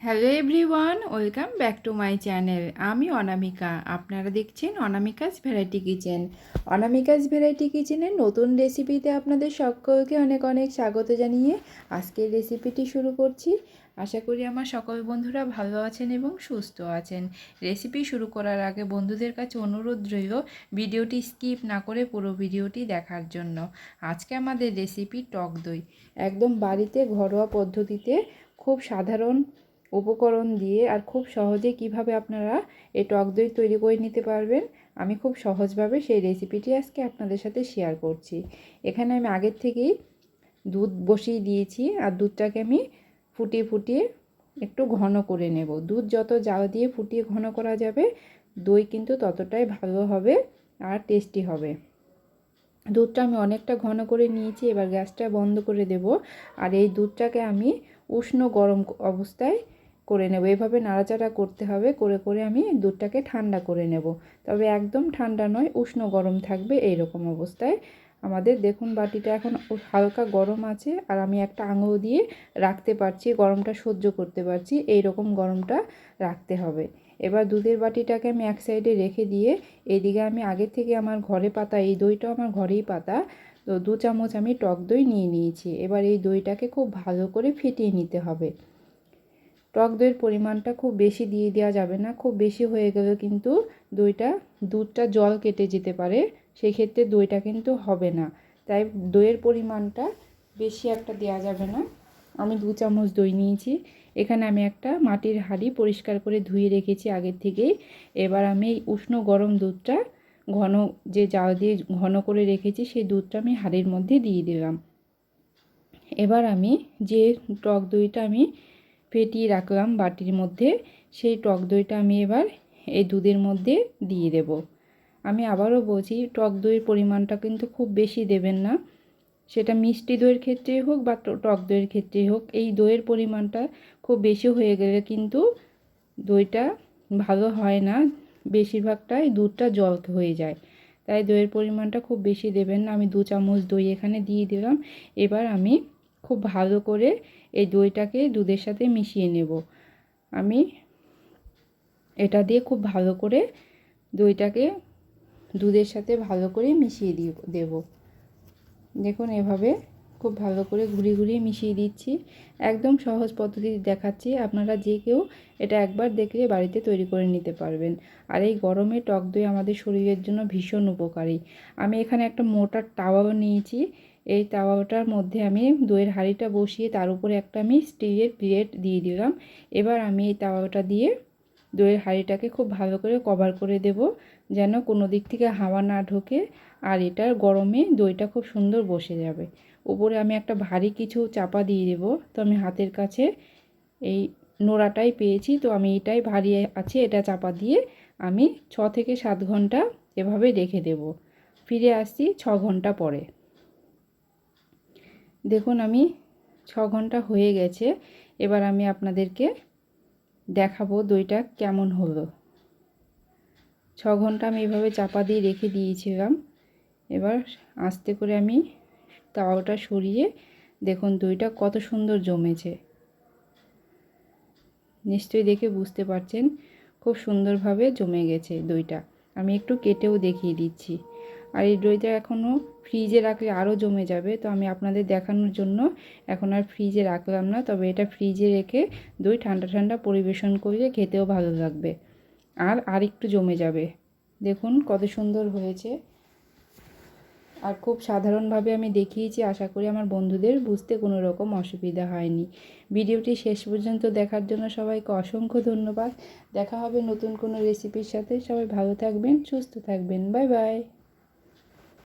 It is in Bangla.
Hello everyone, welcome back to my channel. আমি অনামিকা, আপনারা দেখছেন Anamika's variety kitchen. Anamika's variety কিচেনের নতুন রেসিপিতে আপনাদের সকলকে অনেক অনেক স্বাগত জানিয়ে আজকের রেসিপিটি শুরু করছি। আশা করি আমার সকল বন্ধুরা ভালো আছেন এবং সুস্থ আছেন। রেসিপি শুরু করার আগে বন্ধুদের কাছে অনুরোধ রইল ভিডিওটি স্কিপ না করে পুরো ভিডিওটি দেখার জন্য। আজকে আমাদের রেসিপি টক দই, একদম বাড়িতে ঘরোয়া পদ্ধতিতে খুব সাধারণ উপকরণ দিয়ে আর খুব সহজে কিভাবে আপনারা এই টক দই তৈরি করে নিতে পারবেন, আমি খুব সহজভাবে সেই রেসিপিটি আজকে আপনাদের সাথে শেয়ার করছি। এখানে আমি আগের থেকেই দুধ বসিয়ে দিয়েছি আর দুধটাকে আমি ফুটিয়ে ফুটিয়ে একটু ঘন করে নেব। দুধ যত জাল দিয়ে ফুটিয়ে ঘন করা যাবে, দই কিন্তু ততটাই ভালো হবে আর টেস্টি হবে। দুধটা আমি অনেকটা ঘন করে নিয়েছি, এবার গ্যাসটা বন্ধ করে দেব। আর এই দুধটাকে আমি উষ্ণ গরম অবস্থায় করে নেব। এভাবে নাড়াচাড়া করতে হবে, করে করে আমি দুধটাকে ঠান্ডা করে নেব। তবে একদম ঠান্ডা নয়, উষ্ণ গরম থাকবে এই রকম অবস্থায়। আমাদের দেখুন বাটিটা এখন হালকা গরম আছে আর আমি একটা আঙুল দিয়ে রাখতে পারছি, গরমটা সহ্য করতে পারছি, এই রকম গরমটা রাখতে হবে। এবার দুধের বাটিটাকে আমি এক সাইডে রেখে দিয়ে এদিকে আমি আগে থেকে আমার ঘরে পাতা, এই দইটাও আমার ঘরেই পাতা, তো 2 চামচ আমি টক দই নিয়ে নিয়েছি। এবার এই দইটাকে খুব ভালো করে ফেটিয়ে নিতে হবে। টক দইয়ের পরিমাণটা খুব বেশি দিয়ে দেওয়া যাবে না, খুব বেশি হয়ে গেলে কিন্তু দুধটা জল কেটে যেতে পারে, সেই ক্ষেত্রে দইটা কিন্তু হবে না। তাই দইয়ের পরিমাণটা বেশি একটা দেওয়া যাবে না। আমি 2 চামচ দই নিয়েছি। এখানে আমি একটা মাটির হাঁড়ি পরিষ্কার করে ধুয়ে রেখেছি আগের থেকেই। এবার আমি এই উষ্ণ গরম দুধটা ঘন যে জাল দিয়ে ঘন করে রেখেছি সেই দুধটা আমি হাঁড়ির মধ্যে দিয়ে দিলাম। এবার আমি যে টক দইটা আমি ফেটিয়ে রাখলাম বাটির মধ্যে, সেই টক দইটা আমি এবার এই দুধের মধ্যে দিয়ে দেব। আমি আবারও বলছি, টক দইয়ের পরিমাণটা কিন্তু খুব বেশি দেবেন না, সেটা মিষ্টি দইয়ের ক্ষেত্রেই হোক বা টক দইয়ের ক্ষেত্রেই হোক। এই দইয়ের পরিমাণটা খুব বেশি হয়ে গেলে কিন্তু দইটা ভালো হয় না, বেশিরভাগটাই দুধটা জল হয়ে যায়। তাই দইয়ের পরিমাণটা খুব বেশি দেবেন না। আমি 2 চামচ দই এখানে দিয়ে দিলাম। এবার আমি খুব ভালো করে এই দইটাকে দুধের সাথে মিশিয়ে নেব। আমি এটা দিয়ে খুব ভালো করে দইটাকে দুধের সাথে ভালো করে মিশিয়ে দেব। দেখুন এভাবে খুব ভালো করে ঘুরিয়ে ঘুরিয়ে মিশিয়ে দিচ্ছি। একদম সহজ পদ্ধতিতে দেখাচ্ছি, আপনারা যে কেউ এটা একবার দেখলে বাড়িতে তৈরি করে নিতে পারবেন। আর এই গরমে টক দই আমাদের শরীরের জন্য ভীষণ উপকারী। আমি এখানে একটা মোটা তাওয়াও নিয়েছি। এই তাওয়াটার মধ্যে আমি দইয়ের হাঁড়িটা বসিয়ে তার উপরে একটা আমি স্টিলের প্লেট দিয়ে দিলাম। এবার আমি এই তাওয়াটা দিয়ে দইয়ের হাঁড়িটাকে খুব ভালো করে কভার করে দেব, যেন কোনো দিক থেকে হাওয়া না ঢোকে আর এটার গরমে দইটা খুব সুন্দর বসে যাবে। উপরে আমি একটা ভারী কিছু চাপা দিয়ে দেব। তো আমি হাতের কাছে এই নোড়াটাই পেয়েছি, তো আমি এটাই ভারী আছে, এটা চাপা দিয়ে আমি 6 থেকে 7 ঘন্টা এভাবে রেখে দেব। ফিরে আসছি 6 ঘন্টা পরে। দেখুন আমি 6 ঘন্টা হয়ে গেছে। এবার আমি আপনাদেরকে দেখাবো দইটা কেমন হলো। 6 ঘন্টা আমি এভাবে চাপা দিয়ে রেখে দিয়েছিলাম। এবার আস্তে করে আমি তাওয়াটা সরিয়ে দেখুন দইটা কত সুন্দর জমেছে। নিশ্চয়ই দেখে বুঝতে পারছেন খুব সুন্দরভাবে জমে গেছে দইটা। আমি একটু কেটেও দেখিয়ে দিচ্ছি। আর এই দইটা এখনও ফ্রিজে রাখলে আরও জমে যাবে, তো আমি আপনাদের দেখানোর জন্য এখন আর ফ্রিজে রাখলাম না। তবে এটা ফ্রিজে রেখে দই ঠান্ডা ঠান্ডা পরিবেশন করলে খেতেও ভালো লাগবে আর একটু জমে যাবে। দেখুন কত সুন্দর হয়েছে। আর খুব সাধারণভাবে আমি দেখিয়েছি, আশা করি আমার বন্ধুদের বুঝতে কোনো রকম অসুবিধা হয়নি। ভিডিওটি শেষ পর্যন্ত দেখার জন্য সবাইকে অসংখ্য ধন্যবাদ। দেখা হবে নতুন কোনো রেসিপির সাথে। সবাই ভালো থাকবেন, সুস্থ থাকবেন। Bye bye.